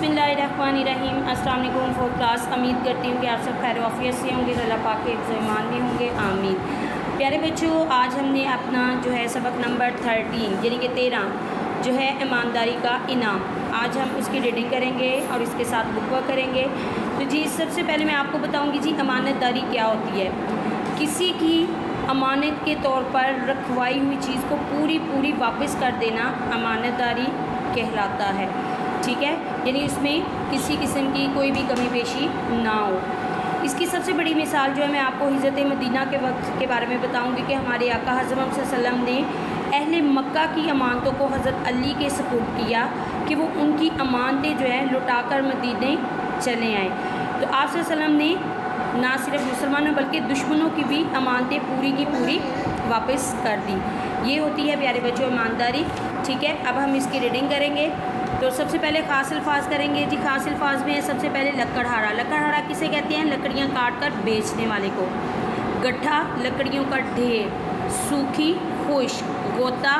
बिस्मिल्लाहिर्रहमानिर्रहीम। अस्सलाम वालेकुम फोर क्लास। उम्मीद करती हूँ कि आप सब खैर वाफियत से होंगे, अल्लाह पाक के ईमान में होंगे, आमीन। प्यारे बच्चों, आज हमने अपना जो है सबक नंबर 13 यानी कि 13 जो है ईमानदारी का इनाम, आज हम उसकी रीडिंग करेंगे और इसके साथ बुक वर्क करेंगे। तो जी सबसे पहले मैं आपको बताऊँगी जी अमानतदारी क्या होती है। किसी की अमानत के तौर पर रखवाई हुई चीज़ को पूरी वापस कर देना अमानतदारी कहलाता है। ठीक है, यानी उसमें किसी किस्म की कोई भी कमी पेशी ना हो। इसकी सबसे बड़ी मिसाल जो है मैं आपको हिजरत मदीना के वक्त के बारे में बताऊंगी कि हमारे आका हज़रत मोहम्मद सल्लल्लाहु अलैहि वसल्लम ने अहले मक्का की अमानतों को हज़रत अली के सुपुर्द किया कि वो उनकी अमानतें जो है लुटाकर मदीने चले आए। तो आप सल्लल्लाहु अलैहि वसल्लम ने ना सिर्फ मुसलमानों बल्कि दुश्मनों की भी अमानतें पूरी की पूरी वापस कर दी। ये होती है प्यारे बच्चों ईमानदारी। ठीक है, अब हम इसकी रीडिंग करेंगे। तो सबसे पहले ख़ास अल्फाज करेंगे जी। ख़ास अल्फाज में सबसे पहले लकड़हारा। लकड़हारा किसे कहते हैं? लकड़ियाँ काट कर बेचने वाले को। गड्ढा लकड़ियों का ढेर। सूखी खुश्क। गोता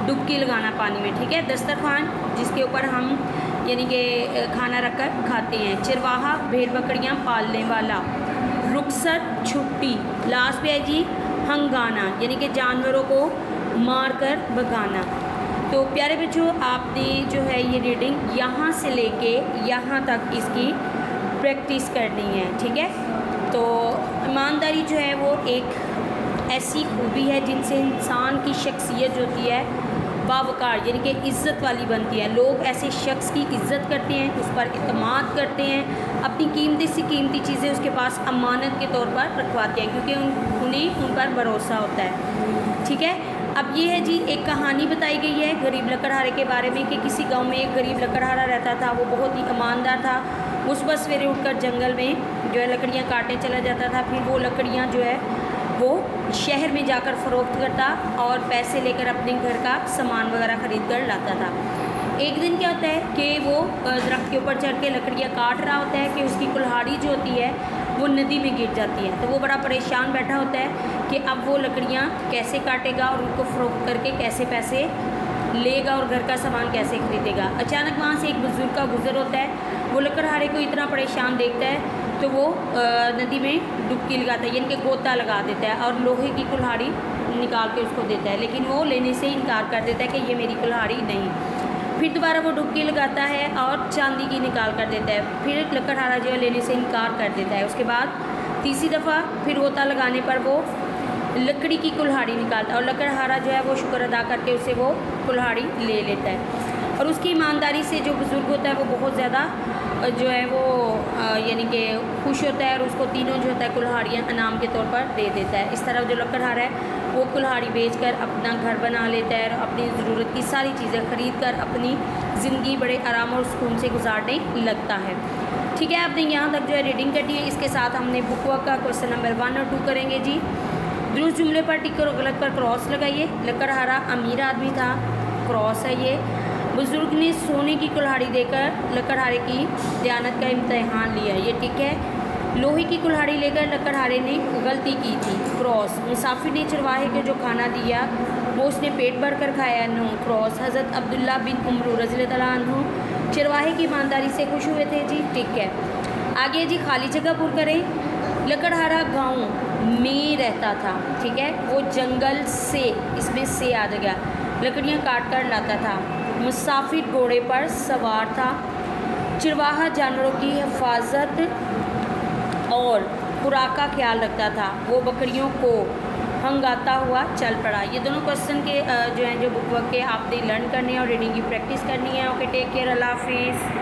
डुबकी लगाना पानी में। ठीक है, दस्तरखान जिसके ऊपर हम यानी कि खाना रख कर खाते हैं। चरवाहा भेड़ बकरियाँ पालने वाला। रुखसत छुट्टी। लास्ट पे है जी हंगाना यानी कि जानवरों को मार कर भगाना। तो प्यारे बच्चों, आपने जो है ये रीडिंग यहाँ से लेके यहाँ तक इसकी प्रैक्टिस करनी है। ठीक है, तो ईमानदारी जो है वो एक ऐसी खूबी है जिनसे इंसान की शख्सियत जो होती है बावकार यानी कि इज़्ज़त वाली बनती है। लोग ऐसे शख्स की इज़्ज़त करते हैं, उस पर इत्मीनान करते हैं, अपनी कीमती से कीमती चीज़ें उसके पास अमानत के तौर पर रखवाते हैं क्योंकि उन्हें उन पर भरोसा होता है। ठीक है, अब ये है जी एक कहानी बताई गई है गरीब लकड़हारे के बारे में कि किसी गांव में एक गरीब लकड़हारा रहता था। वो बहुत ही ईमानदार था। वो सुबह सवेरे उठकर जंगल में जो है लकड़ियाँ काटने चला जाता था। फिर वो लकड़ियाँ जो है वो शहर में जाकर फ़रोख्त करता और पैसे लेकर अपने घर का सामान वगैरह ख़रीद कर लाता था। एक दिन क्या होता है कि वो दरख्त के ऊपर चढ़ के लकड़ियाँ काट रहा होता है कि उसकी कुल्हाड़ी जो होती है वो नदी में गिर जाती है। तो वो बड़ा परेशान बैठा होता है कि अब वो लकड़ियाँ कैसे काटेगा और उनको फ़रोख्त करके कैसे पैसे लेगा और घर का सामान कैसे खरीदेगा। अचानक वहाँ से एक बुज़ुर्ग का गुज़र होता है। वो लकड़हारे को इतना परेशान देखता है तो वो नदी में डुबकी लगाता है यानी कि गोता लगा देता है और लोहे की कुल्हाड़ी निकाल के उसको देता है, लेकिन वो लेने से इनकार कर देता है कि ये मेरी कुल्हाड़ी नहीं। फिर दोबारा वो डुबकी लगाता है और चांदी की निकाल कर देता है। फिर लकड़हारा जो है लेने से इनकार कर देता है। उसके बाद तीसरी दफ़ा फिर गोता लगाने पर वो लकड़ी की कुल्हाड़ी निकालता है और लकड़हारा जो है वो शुक्र अदा करके उसे वो कुल्हाड़ी ले लेता है। और उसकी ईमानदारी से जो बुज़ुर्ग होता है वो बहुत ज़्यादा जो है वो यानी कि खुश होता है और उसको तीनों जो होता है कुल्हाड़ियाँ इनाम के तौर पर दे देता है। इस तरह जो लकड़हारा है वो कुल्हाड़ी बेचकर अपना घर बना लेता है और अपनी ज़रूरत की सारी चीज़ें ख़रीद कर अपनी ज़िंदगी बड़े आराम और सुकून से गुजारने लगता है। ठीक है, आपने यहाँ तक जो है रीडिंग करनी है। इसके साथ हमने बुक वर्क का क्वेश्चन नंबर 1 और 2 करेंगे जी। दुरुस्त जुमले पर टिक और गलत पर क्रॉस लगाइए। लकड़हारा अमीर आदमी था, क्रॉस है ये। बुज़ुर्ग ने सोने की कुल्हाड़ी देकर लकड़हारे की दयानत का इम्तहान लिया, ये ठीक है। लोहे की कुल्हाड़ी लेकर लकड़हारे ने गलती की थी, क्रॉस। मुसाफिर ने चरवाहे को जो खाना दिया वो उसने पेट भर कर खाया, नो, क्रॉस। हज़रत अब्दुल्ला बिन उमर रज़ियल्लाहु अन्हु चरवाहे की ईमानदारी से खुश हुए थे, जी ठीक है। आगे जी खाली जगह पुर करें। लकड़हारा गाँव में रहता था, ठीक है। वो जंगल से, इसमें से आ गया, लकड़ियाँ काट कर लाता था। मुसाफिर घोड़े पर सवार था। चरवाहा जानवरों की हिफाजत और खुराक का ख्याल रखता था। वो बकरियों को हंगाता हुआ चल पड़ा। ये दोनों क्वेश्चन के जो हैं जो बुक वर्क के आपने लर्न करने हैं और रीडिंग की प्रैक्टिस करनी है। ओके, टेक केयर, अल्लाह हाफिज़।